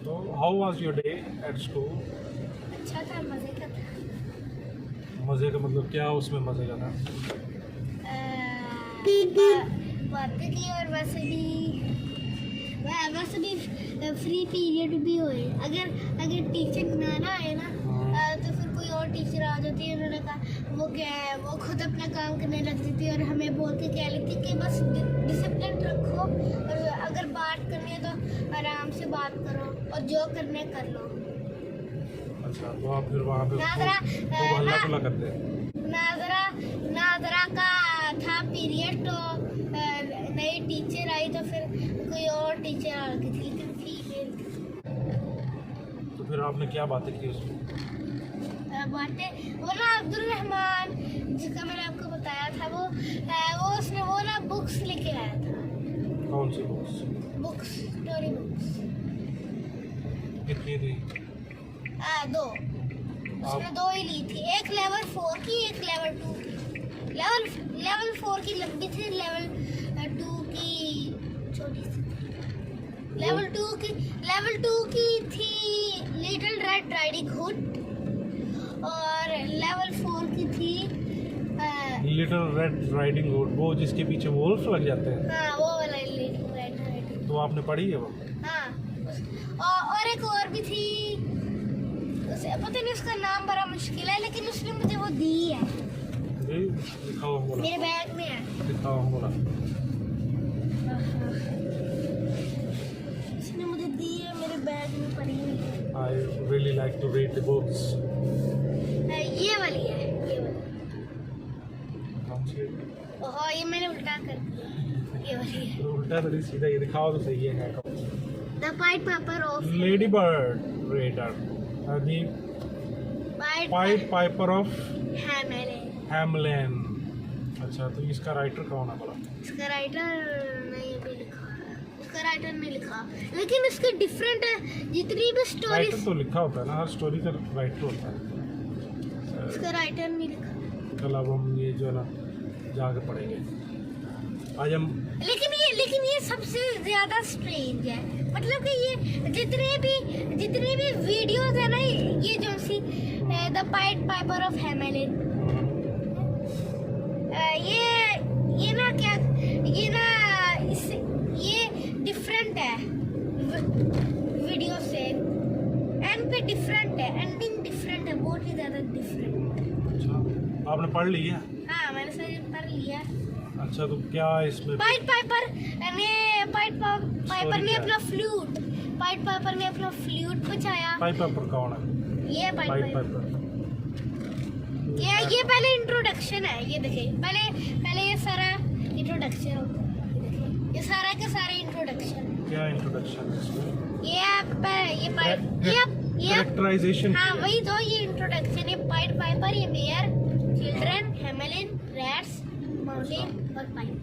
So how was your day at school? अच्छा था, मजे का था। मज़े का मतलब क्या उसमें मज़े का था? बातें की और वैसे भी फ्री पीरियड भी हुए। अगर टीचर ना आए ना तो फिर कोई और टीचर आ जाती है। उन्होंने कहा वो खुद अपना काम करने लगती थी और हमें बोल के कह लेती कि बस डिसिप्लिन रखो और अगर बात करनी है तो आराम से बात करो और जो करने कर लो। अच्छा, तो आप फिर वहाँ पे नादरा हल्ला खुला करते हैं? नादरा का था पीरियड, तो नई टीचर आई तो फिर कोई और टीचर आ गई थी, लेकिन फीमेल। तो फिर आपने क्या बातें की उसमें? बातें वो ना अब्दुल रहमान जिसका मैंने आपको बताया था, वो ना बुक्स लेके आया था। कौन सी बुक्स? स्टोरी बुक्स कितनी थी? 2। उसने 2 ही ली थी, एक लेवल 4 की, एक लेवल 2 की। लेवल 4 की लंबी थी, लेवल 2 की छोटी सी। लेवल 2 की थी लिटिल रेड राइडिंग हुड और लेवल 4 की थी लिटिल रेड राइडिंग हुड, वो जिसके पीछे वोल्फ लग जाते हैं? हाँ, वो वाला लिटिल रेड राइडिंग। तो आपने पढ़ी है वो? हाँ, और एक और भी थी, उसे पता नहीं, उसका नाम बड़ा मुश्किल है, लेकिन उसने मुझे वो दी है। जी, दिखाओ बोला। मेरे बैग में है। दिखाओ बोला। उसने मुझे दी है, मेरे बैग में पड़ी हुई है। I really like to read the books. ये वाली है, ये वाली। कौन सी? ओहो, ये मैंने उल्टा कर दिया। ये वाली है। उल्टा थोड़ी सीधा, ये दिखाओ तो सही है। The point Piper of lady bird raider, अभी पाइट पाइपर ऑफ हैमलिन। अच्छा, तो इसका राइटर कौन है बोला? इसका राइटर नहीं लिखा, लेकिन इसके डिफरेंट है जितनी भी स्टोरी। राइटर तो लिखा होता है ना, हर स्टोरी का राइटर होता है। इसका राइटर नहीं लिखा। कल अब हम ये जो है ना जाके पढ़ेंगे आज हम। लेकिन ये सबसे ज्यादा स्ट्रेंज है, मतलब कि ये जितने भी वीडियोस है ना, ये जो see the point Piper of Hamelin, ये ना क्या, ये डिफरेंट है वीडियो से। एंड पे डिफरेंट है, एंडिंग डिफरेंट है, बहुत ही ज्यादा डिफरेंट। अच्छा, आपने पढ़ लिया? हाँ, मैंने सही पढ़ लिया। अच्छा, तो क्या इसमें? पाइट पाइपर ने अपना फ्लूट बचाया। पाइट पाइपर कौन है? ये पाइट पाइपर, ये पहले इंट्रोडक्शन है। ये देखिए, पहले ये सारा इंट्रोडक्शन होता है। ये सारा के सारे इंट्रोडक्शन। क्या इंट्रोडक्शन है इसमें? ये कैरेक्टराइजेशन। हाँ, वही तो, ये इंट्रोडक्शन है। पाइट पाइपर, ये bear, children, Hamelin, rats, mountain और पाइप।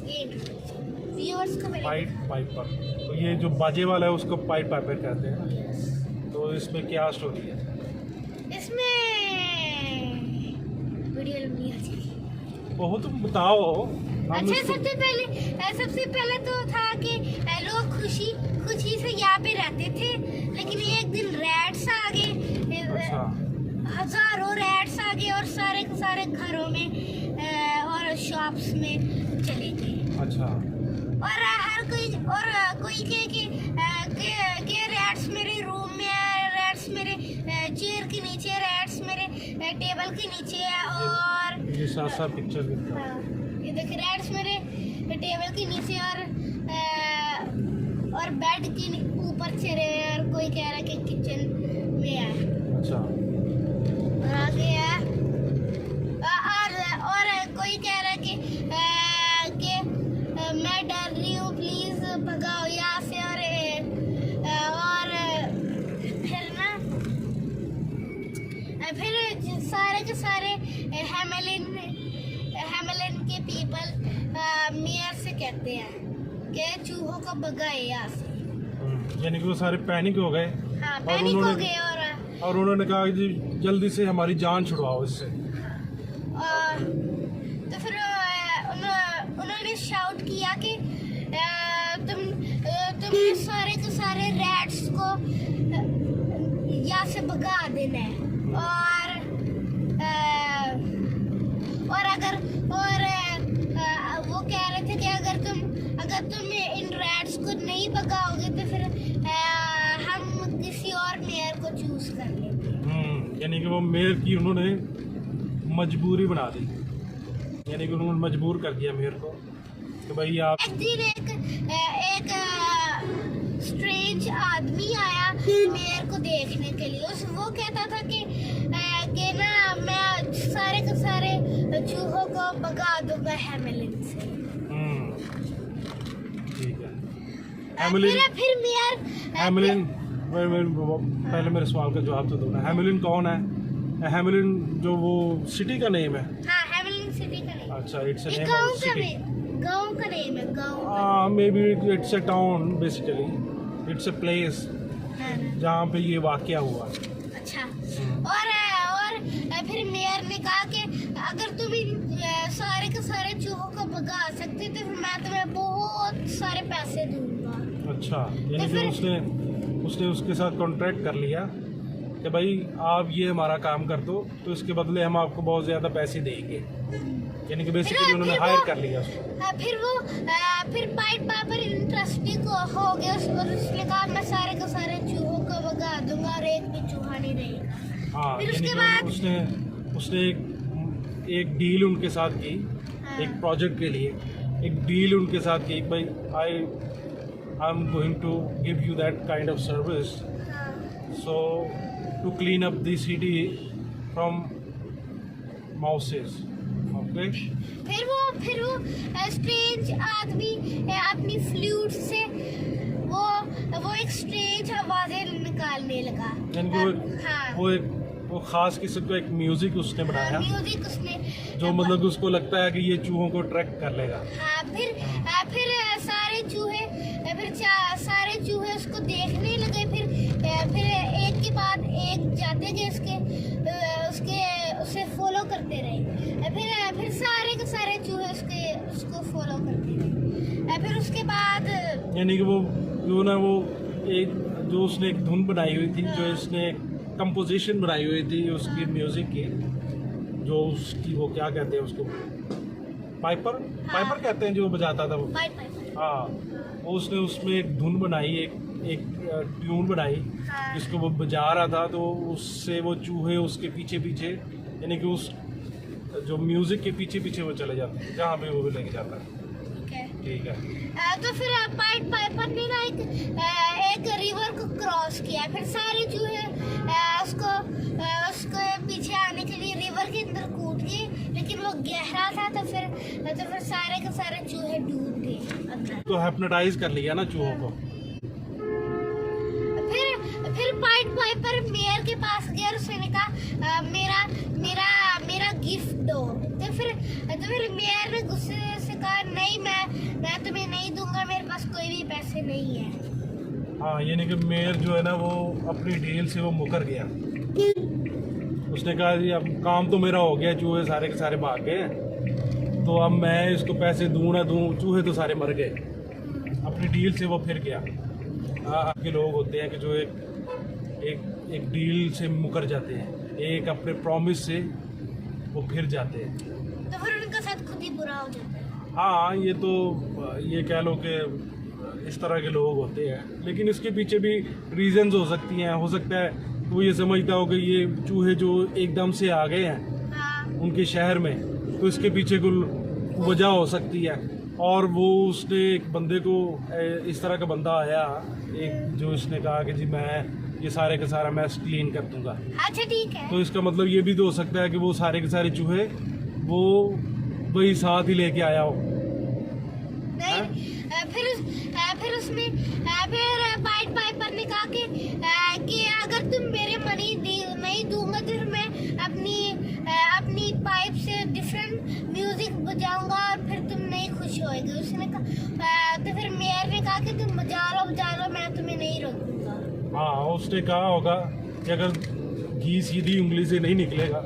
ये इंट्रोडक्शन व्यूअर्स को मिलेगा। पाइट पाइपर, तो ये जो बाजे वाला है उसको पाइट पाइपर कहते हैं ना। तो इसमें क्या स्टोरी है? इसमें वीडियो लंबी हो जाएगी। वो तुम बताओ। अच्छा, सबसे पहले तो था कि लोग खुशी से यहाँ पे रहते थे, लेकिन एक दिन रैट्स आ गए। अच्छा। हजारों रैट्स आ गए और सारे के सारे घरों में और शॉप्स में चले गए। अच्छा। और हर कोई कहे कि रैट्स मेरे रूम में है, रैट्स मेरे चेयर के नीचे, रैट्स मेरे टेबल के नीचे है। और ये साथ पिक्चर दिखता है। ये देखिए, रैट्स मेरे टेबल के नीचे और बेड के ऊपर चढ़े हैं, और कोई कह रहा है कि किचन में है। अच्छा। और आगे है और कोई कह रहा है कि मैं डर रही हूँ, प्लीज भगाओ यहाँ से। और फिर सारे के सारे हैमलिन के पीपल मेयर से कहते हैं कि चूहों को भगाए यहाँ से। यानी कि वो सारे पैनिक हो गए। हाँ, पैनिक हो गए और उन्होंने कहा कि जल्दी से हमारी जान छुड़वाओ इससे। और तो फिर उन्होंने शाउट किया कि तुम सारे के सारे रैट उसको यहाँ से भगा देना है। वो कह रहे थे कि अगर तुम इन रैट्स को नहीं भगाओगे तो फिर हम किसी और मेयर को चूज कर लेंगे। यानी कि वो मेयर की उन्होंने मजबूरी बना दी, यानी कि उन्होंने मजबूर कर दिया मेयर को कि भाई आप। एक दिन एक स्ट्रेंज आदमी आया मेयर को देखने के लिए। वो कहता था कि ना मैं सारे के सारे चूहों को भगा दूंगा हैमलिन से। ठीक है। हैमलिन, फिर मेयर हैमलिन, पहले मेरे सवाल का जवाब तो दो ना। हैमलिन कौन है? हैमलिन जो वो सिटी का नेम है? हाँ, हैमलिन सिटी का नेम। अच्छा, it's a name of city. गांव का नेम है। गांव may be it's a town, basically it's a place जहाँ पे ये वाकया हुआ। अच्छा। और फिर मेयर ने कहा कि अगर तुम सारे के सारे चूहों को भगा सकते तो फिर मैं तुम्हें बहुत सारे पैसे दूंगा। अच्छा, यानी कि उसने उसके साथ कॉन्ट्रैक्ट कर लिया कि भाई आप ये हमारा काम कर दो तो इसके बदले हम आपको बहुत ज़्यादा पैसे देंगे। यानी कि बेसिकली उन्होंने हायर कर लिया उसको। फिर पाइट पापर इंटरेस्टिंग हो गया और उसने कहा मैं सारे के सारे चूहों को भगा दूंगा और एक भी चूहा नहीं रहेगा। हाँ, फिर उसके बाद उसने एक डील उनके साथ की। हाँ। एक प्रोजेक्ट के लिए एक डील उनके साथ की, भाई I am going to give you that kind of service, so to clean up the city from mouses. Okay. फिर वो स्ट्रेंज आदमी अपनी फ्लूट से वो एक स्ट्रेंज आवाजें निकालने लगा। यानी कि वो खास किस्म का एक म्यूजिक उसने बनाया। म्यूजिक उसने जो मतलब उसको लगता है कि ये चूहों को ट्रैक कर लेगा। हाँ, फिर सारे चूहे उसको देखने लगे। फिर एक के बाद एक जाते गए उसे फॉलो करते रहे। फिर सारे के सारे चूहे उसको फॉलो करते रहे। फिर उसके बाद यानी कि वो एक जो उसने एक धुन बनाई हुई थी, जो इसने कंपोजिशन बनाई हुई थी उसकी म्यूजिक की, जो उसकी वो क्या कहते हैं उसको, पाइपर कहते हैं जो बजाता था वो। हाँ, वो उसने उसमें एक धुन बनाई, एक ट्यून बनाई जिसको वो बजा रहा था। तो उससे वो चूहे उसके पीछे पीछे, यानी कि उस जो म्यूजिक के पीछे पीछे वो चले जाते हैं जहाँ पे वो लेके जाता है। ठीक है। तो फिर पाइपर ने ना एक रिवर को क्रॉस किया। फिर सारे चूहे उसको पीछे आने के लिए रिवर के अंदर कूद गए, लेकिन वो गहरा था तो फिर सारे के सारे चूहे डूब गए अंदर। तो हिप्नोटाइज कर लिया ना चूहों को। फिर पाइपर मेयर के पास गया और उसने कहा मेरा गिफ्ट दो। तो फिर मेयर ने गुस्से से कहा नहीं, मैं तुम्हें नहीं दूंगा, मेरे पास कोई भी पैसे नहीं है। हाँ, यानी कि मेयर जो है ना वो अपनी डील से वो मुकर गया। उसने कहा जी अब काम तो मेरा हो गया, चूहे सारे के सारे भाग गए, तो अब मैं इसको पैसे दूँ ना दूँ, चूहे तो सारे मर गए। अपनी डील से वो फिर गया। आपके लोग होते हैं कि जो एक डील से मुकर जाते हैं, एक अपने प्रॉमिस से वो फिर जाते हैं, तो फिर उनका साथ खुद ही बुरा हो जाता है। हाँ, ये कह लो कि इस तरह के लोग होते हैं। लेकिन इसके पीछे भी रीजंस हो सकती हैं। हो सकता है वो ये समझता हो कि ये चूहे जो एकदम से आ गए हैं हाँ। उनके शहर में, तो इसके पीछे कोई वजह हो सकती है। और वो उसने एक बंदे को, इस तरह का बंदा आया एक, जो इसने कहा कि जी मैं ये सारे का सारा मैस क्लीन कर दूंगा। अच्छा, ठीक है। तो इसका मतलब ये भी तो हो सकता है कि वो सारे के सारे चूहे वो वही साथ ही लेके आया हो। नहीं, फिर पाइपर ने कहा कि अगर तुम मेरे मनी नहीं दूंगा तो फिर मैं अपनी पाइप से डिफरेंट म्यूजिक बजाऊंगा और फिर तुम नहीं खुश होएगे। उसने कहा, तो फिर मेयर ने कहा कि तुम बजा लो, मैं तुम्हें नहीं रोकूंगा। हाँ, उसने कहा होगा कि अगर घी सीधी उंगली से नहीं निकलेगा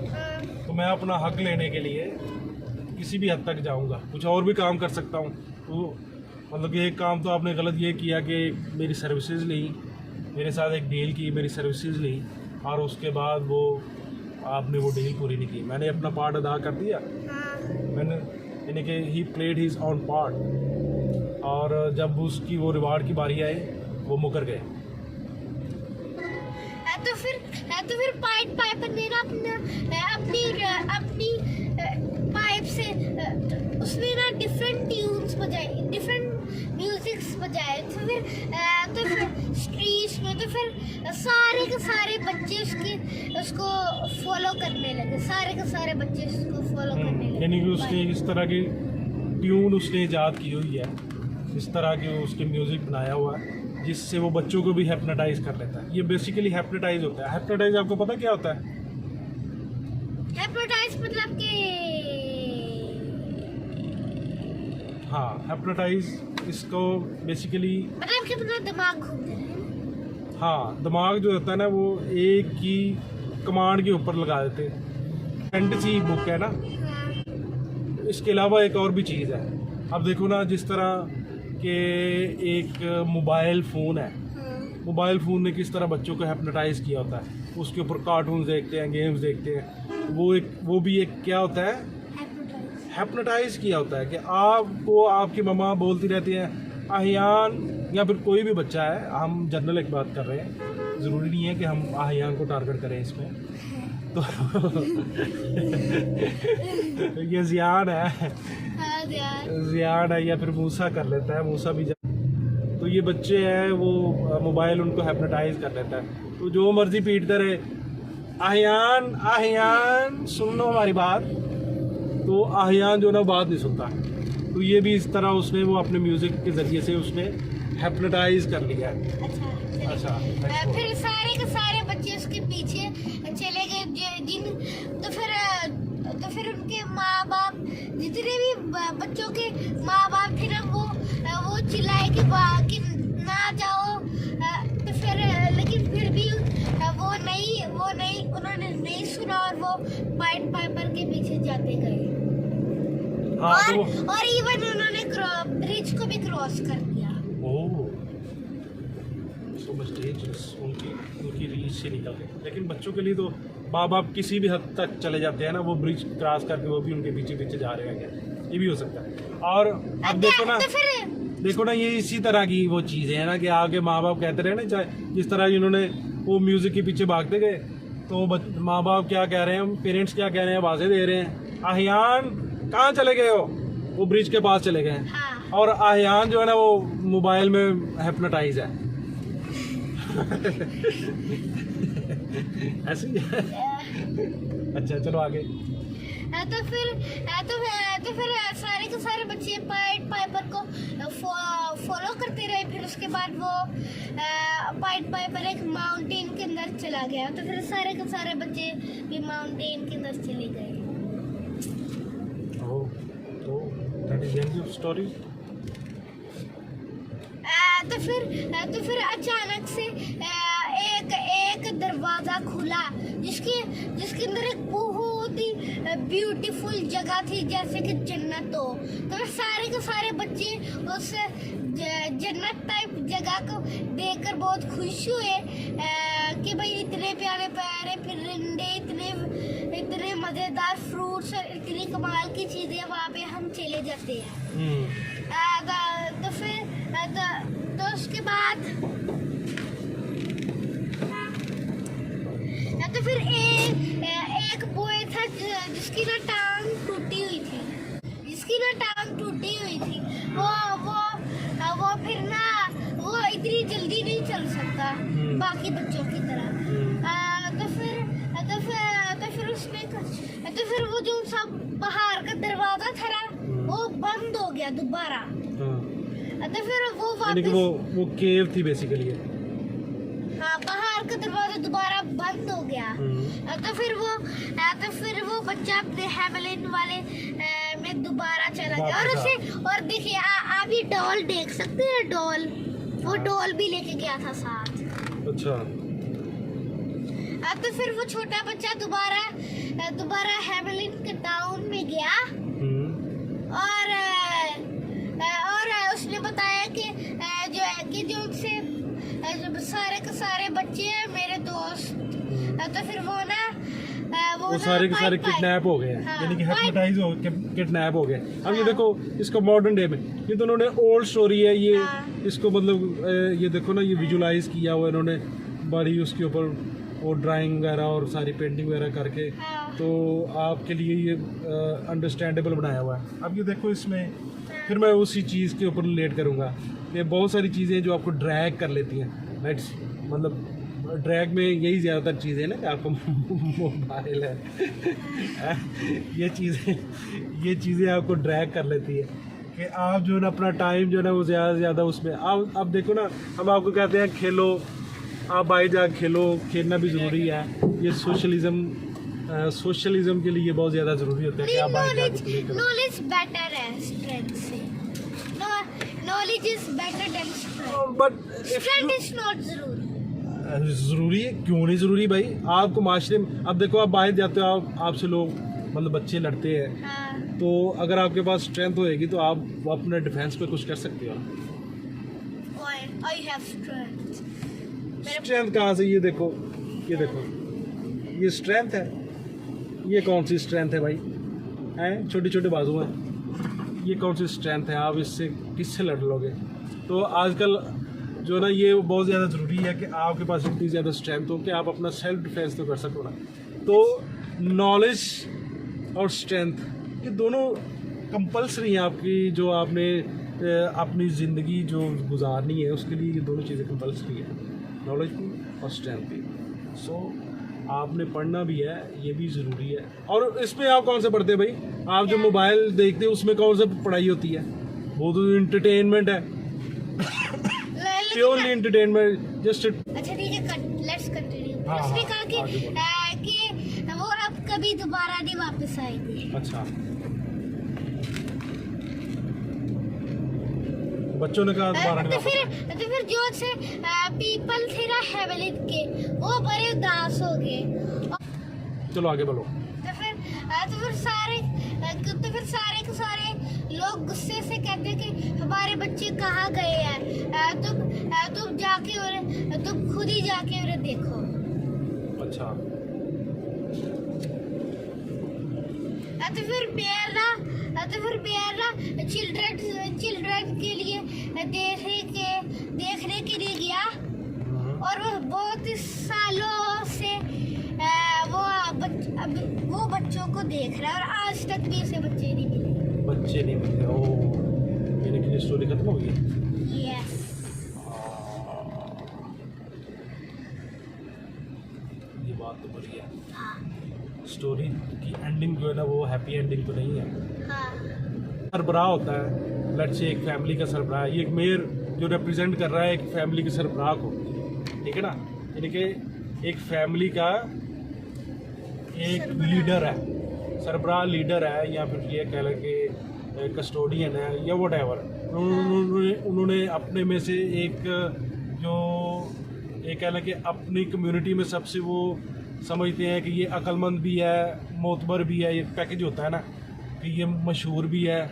तो मैं अपना हक लेने के लिए किसी भी हद तक जाऊंगा, कुछ और भी काम कर सकता हूँ। तो मतलब कि एक काम तो आपने गलत ये किया कि मेरी सर्विसेज ली मेरे साथ एक डील की, मेरी सर्विसेज ली, और उसके बाद वो आपने वो डील पूरी नहीं की। मैंने अपना पार्ट अदा कर दिया, हाँ मैंने यानी कि he played his on part, और जब उसकी वो रिवार्ड की बारी आई वो मुकर गए। तो फिर पाइपर ने ना अपनी पाइप से उसने ना डिफरेंट ट्यून्स बजाए, डिफरेंट म्यूजिक्स बजाए। तो फिर स्ट्रीट्स में तो फिर सारे के सारे बच्चे उसको फॉलो करने लगे, सारे के सारे बच्चे उसको फॉलो करने लगे। यानी कि उसने इस तरह की ट्यून उसने ईजाद की हुई है, इस तरह की उसके म्यूज़िक बनाया हुआ है जिससे वो बच्चों को भी हैप्नोटाइज कर लेता है। ये बेसिकली हैप्नोटाइज होता है। हैप्नोटाइज आपको पता क्या होता है? हैप्नोटाइज मतलब कि हाँ, हैप्नोटाइज इसको बेसिकली मतलब कि अपना दिमाग घूमते हैं। हाँ, दिमाग जो होता है ना वो एक ही कमांड के ऊपर लगा देते हैं। फैंटेसी बुक है ना, हाँ इसके अलावा एक और भी चीज़ है। अब देखो ना, जिस तरह के एक मोबाइल फ़ोन है, हाँ मोबाइल फ़ोन ने किस तरह बच्चों को हैप्नोटाइज किया होता है। उसके ऊपर कार्टून देखते हैं, गेम्स देखते हैं, वो भी एक क्या होता है, हैप्नोटाइज किया होता है। कि आपको आपकी मम्मा बोलती रहती है आहियान, या फिर कोई भी बच्चा है, हम जनरल एक बात कर रहे हैं, ज़रूरी नहीं है कि हम आहियान को टारगेट करें इसमें। तो ये ज़ियान है, हाँ यार ज़ियान है, या फिर मूसा कर लेता है, मूसा भी तो ये बच्चे हैं वो मोबाइल उनको हैप्नोटाइज कर लेता है। तो जो मर्जी पीटते रहे, आहियान आहियान सुन लो हमारी बात, तो आहियान जो ना बात नहीं सुनता। तो ये भी इस तरह उसने वो अपने म्यूज़िक के ज़रिए से उसने हैप्नोटाइज कर लिया है। अच्छा, फिर सारे के सारे बच्चे उसके पीछे चले गए। तो फिर उनके माँ बाप, जितने भी बच्चों के माँ बाप थे ना, वो चिल्लाए कि ना जाओ। तो फिर लेकिन फिर भी वो नहीं उन्होंने नहीं सुना, और वो पाइट पाइपर के पीछे जाते गए। हाँ, और इवन उन्होंने ब्रिज को भी क्रॉस कर दिया। सो मच डेंजरस, उनकी रीच से निकल गए। लेकिन बच्चों के लिए तो माँ बाप किसी भी हद तक चले जाते हैं ना, वो ब्रिज क्रॉस करके वो भी उनके पीछे पीछे जा रहे हैं क्या, ये भी हो सकता है। और अब देखो ना ये इसी तरह की वो चीज़ें हैं ना, कि आगे माँ बाप कहते रहे ना, चाहे जिस तरह इन्होंने वो म्यूज़िक के पीछे भागते गए, तो माँ बाप क्या कह रहे हैं, पेरेंट्स क्या कह रहे हैं, आवाज़ें दे रहे हैं, आहियान कहाँ चले गए हो, वो ब्रिज के पास चले गए हैं। हाँ। और आहियान जो है ना वो मोबाइल में हैप्नोटाइज है। ऐसे ही है। अच्छा चलो आगे। तो फिर सारे के सारे बच्चे पाइट पाइपर को फॉलो करते रहे। फिर उसके बाद वो पाइट पाइपर एक माउंटेन के अंदर चला गया। तो फिर सारे के सारे बच्चे भी माउंटेन के अंदर चले गए। तो that is end of story. तो फिर अचानक से एक दरवाजा खुला, जिसके अंदर एक बहुत ही ब्यूटीफुल जगह थी, जैसे कि जन्नत हो। तो सारे के सारे बच्चे उस जन्नत टाइप जगह को देखकर बहुत खुश हुए कि भाई इतने प्यारे प्यारे परिंदे, इतने मजेदार फ्रूट्स और इतनी कमाल की चीजें वहाँ पे हम चले जाते हैं। तो उसके बाद तो फिर एक बॉय था जिसकी ना टांग टूटी हुई थी। वो फिर ना वो इतनी जल्दी नहीं चल सकता बाकी बच्चों की तरह। तो फिर वो जो सब बाहर का दरवाजा था ना, वो बंद हो गया दोबारा। तो फिर वो वापस वो केव थी बेसिकली। हाँ, बाहर का दरवाजा दोबारा बंद हो गया। तो फिर वो बच्चा अपने हैमलिन वाले में दोबारा चला गया। और देखिए आप ये डॉल देख सकते हैं, डॉल, वो डॉल भी लेके गया था साथ। अच्छा। तो फिर वो छोटा बच्चा दोबारा हैमलिन के टाउन में गया। और उसने बताया कि जो उनसे सारे के सारे बच्चे हैं मेरे दोस्त। तो फिर वो ना वो सारे के सारे किडनैप हो गए हैं, हाँ, यानी कि हिप्नोटाइज हो किडनैप हो गए। अब ये देखो इसको मॉडर्न डे में, ये तो उन्होंने ओल्ड स्टोरी है ये, हाँ। इसको मतलब ये देखो ना, ये विजुलाइज किया हुआ इन्होंने बड़ी उसके ऊपर वो ड्राइंग वगैरह और सारी पेंटिंग वगैरह करके, हाँ। तो आपके लिए ये अंडरस्टैंडेबल बनाया हुआ है। अब ये देखो इसमें फिर मैं उसी चीज़ के ऊपर रिलेट करूँगा कि बहुत सारी चीज़ें जो आपको ड्रैग कर लेती हैं, लेट्स मतलब ड्रैग में यही ज़्यादातर चीज़ें हैं ना कि आपको मोबाइल है ये चीज़ें आपको ड्रैग कर लेती है कि आप जो है ना अपना टाइम जो है ना वो ज़्यादा से ज़्यादा उसमें आप देखो ना, हम आपको कहते हैं खेलो, आप बाहर जा खेलो, खेलना भी ज़रूरी है। ये सोशलिज्म के लिए बहुत ज़्यादा ज़रूरी होता है कि आप बाहर जाके प्ले करो। नॉलेज बेटर है स्ट्रेंथ से। Knowledge is better than strength. But strength is not जरूरी। ज़रूरी है, क्यों नहीं ज़रूरी भाई? आपको माशरे में, अब देखो आप बाहर जाते हो, आपसे लोग मतलब बच्चे लड़ते हैं, हाँ। तो अगर आपके पास स्ट्रेंथ होएगी तो आप अपने डिफेंस पे कुछ कर सकते हो। I have strength. स्ट्रेंथ कहाँ से? ये देखो ये स्ट्रेंथ है। ये कौन सी स्ट्रेंथ है भाई? हैं छोटे छोटे बाजू हैं, ये कौन सी स्ट्रेंथ है? आप इससे किससे लड़ लोगे? तो आजकल जो ना ये बहुत ज़्यादा ज़रूरी है कि आपके पास इतनी ज़्यादा स्ट्रेंथ हो कि आप अपना सेल्फ डिफेंस तो कर सको ना। तो नॉलेज और स्ट्रेंथ ये दोनों कंपल्सरी हैं आपकी, जो आपने अपनी ज़िंदगी जो गुजारनी है उसके लिए ये दोनों चीज़ें कंपल्सरी है, नॉलेज भी और स्ट्रेंथ भी। सो आपने पढ़ना भी है, ये भी ज़रूरी है। और इसमें आप कौन सा पढ़ते हैं भाई? आप जो मोबाइल देखते हैं उसमें कौन सा पढ़ाई होती है? वो तो इंटरटेनमेंट है, प्योरली एंटरटेनमेंट जस्ट। अच्छा ठीक है, लेट्स कंटिन्यू। हाँ, उसने हाँ, कहा आगे कि वो अब कभी दोबारा नहीं वापस आएगी। अच्छा, बच्चों ने कहा दोबारा नहीं वापस। तो फिर जो से पीपल थे ना हेवलिन के, वो बड़े उदास हो गए। चलो आगे बढ़ो। तो फिर सारे के सारे लोग गुस्से से कहते कि हमारे बच्चे कहाँ गए हैं, तुम खुद ही जाके उन्हें देखो। अच्छा, तो फिर बेयर ना चिल्ड्रन के लिए देखने के लिए गया, और वो बहुत सालों से वो बच्चों को देख रहा है, और आज तक भी उसे बच्चे नहीं मिले। ओह, यानी कि स्टोरी खत्म हो गई। यस। ये बात तो बड़ी है। हाँ। स्टोरी की एंडिंग जो है ना वो हैप्पी एंडिंग तो नहीं है। हाँ। सरबराह होता है, लेट्स से एक फैमिली का सरबराह, ये एक मेयर जो रिप्रेजेंट कर रहा है एक फैमिली के सरबराह को, ठीक है ना, यानी कि एक फैमिली का एक लीडर है, सरबराह लीडर है, या फिर ये कह लें कि कस्टोडियन है या वट एवर। उन्होंने अपने में से एक जो ये कह लें कि अपनी कम्युनिटी में सबसे वो समझते हैं कि ये अक्लमंद भी है, मोतबर भी है, ये पैकेज होता है ना कि ये मशहूर भी है,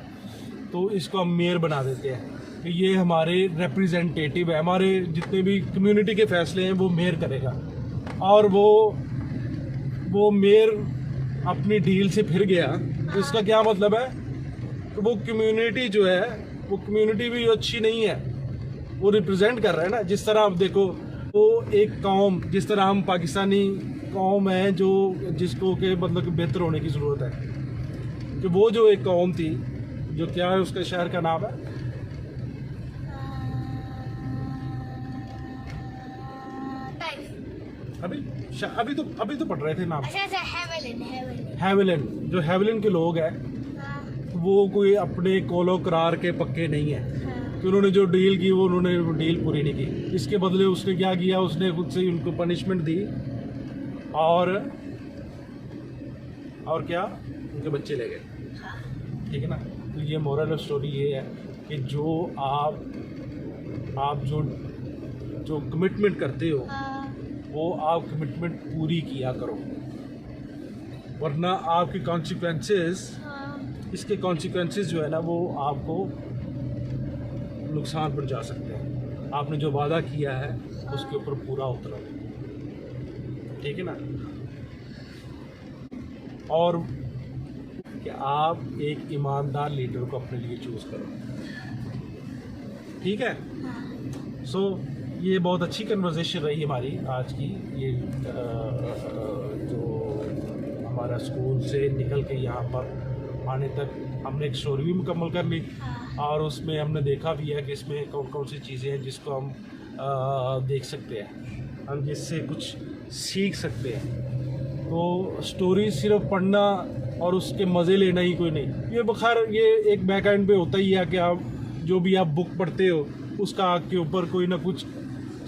तो इसको हम मेयर बना देते हैं कि ये हमारे रिप्रेजेंटेटिव है, हमारे जितने भी कम्युनिटी के फैसले हैं वो मेयर करेगा। और वो मेयर अपनी डील से फिर गया, तो इसका क्या मतलब है कि वो कम्युनिटी जो है वो कम्युनिटी भी अच्छी नहीं है, वो रिप्रेजेंट कर रहा है ना। जिस तरह आप देखो, वो एक कौम, जिस तरह हम पाकिस्तानी कौम है जो जिसको के मतलब कि बेहतर होने की ज़रूरत है, कि वो जो एक कौम थी, जो क्या है उसका शहर का नाम है, अभी तो पढ़ रहे थे नाम, अच्छा हेवलिन। हेवलिन। जो हेवलिन के लोग हैं वो कोई अपने कोलो करार के पक्के नहीं है, कि उन्होंने जो डील की उन्होंने वो डील पूरी नहीं की। इसके बदले उसने क्या किया, उसने खुद से ही उनको पनिशमेंट दी, और क्या, उनके बच्चे ले गए, ठीक है ना। तो ये मोरल ऑफ स्टोरी ये है कि जो आप जो कमिटमेंट करते हो वो आप कमिटमेंट पूरी किया करो, वरना आपके कॉन्सिक्वेंसेस, इसके कॉन्सिक्वेंसेस जो है ना वो आपको नुकसान पहुंचा सकते हैं। आपने जो वादा किया है उसके ऊपर पूरा उतरो, ठीक है ना। और कि आप एक ईमानदार लीडर को अपने लिए चूज करो, ठीक है। सो ये बहुत अच्छी कन्वर्सेशन रही हमारी आज की। ये जो हमारा स्कूल से निकल के यहाँ पर आने तक हमने एक स्टोरी भी मुकम्मल कर ली, और उसमें हमने देखा भी है कि इसमें कौन कौन सी चीज़ें हैं जिसको हम देख सकते हैं, हम जिससे कुछ सीख सकते हैं। तो स्टोरी सिर्फ पढ़ना और उसके मज़े लेना ही कोई नहीं, ये बखैर ये एक बैक एंड पे होता ही है कि आप जो भी आप बुक पढ़ते हो उसका आपके ऊपर कोई ना कुछ,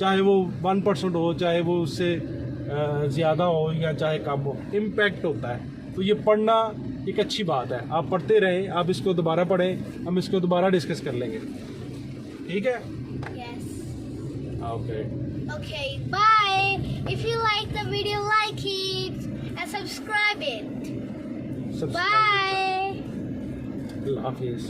चाहे वो 1% हो, चाहे वो उससे ज़्यादा हो या चाहे कम हो, इम्पैक्ट होता है। तो ये पढ़ना एक अच्छी बात है, आप पढ़ते रहें, आप इसको दोबारा पढ़ें, हम इसको दोबारा डिस्कस कर लेंगे, ठीक है। Yes. Okay, Okay, bye. If you like the video, like it and subscribe it. Bye. अल्लाह हाफिज़।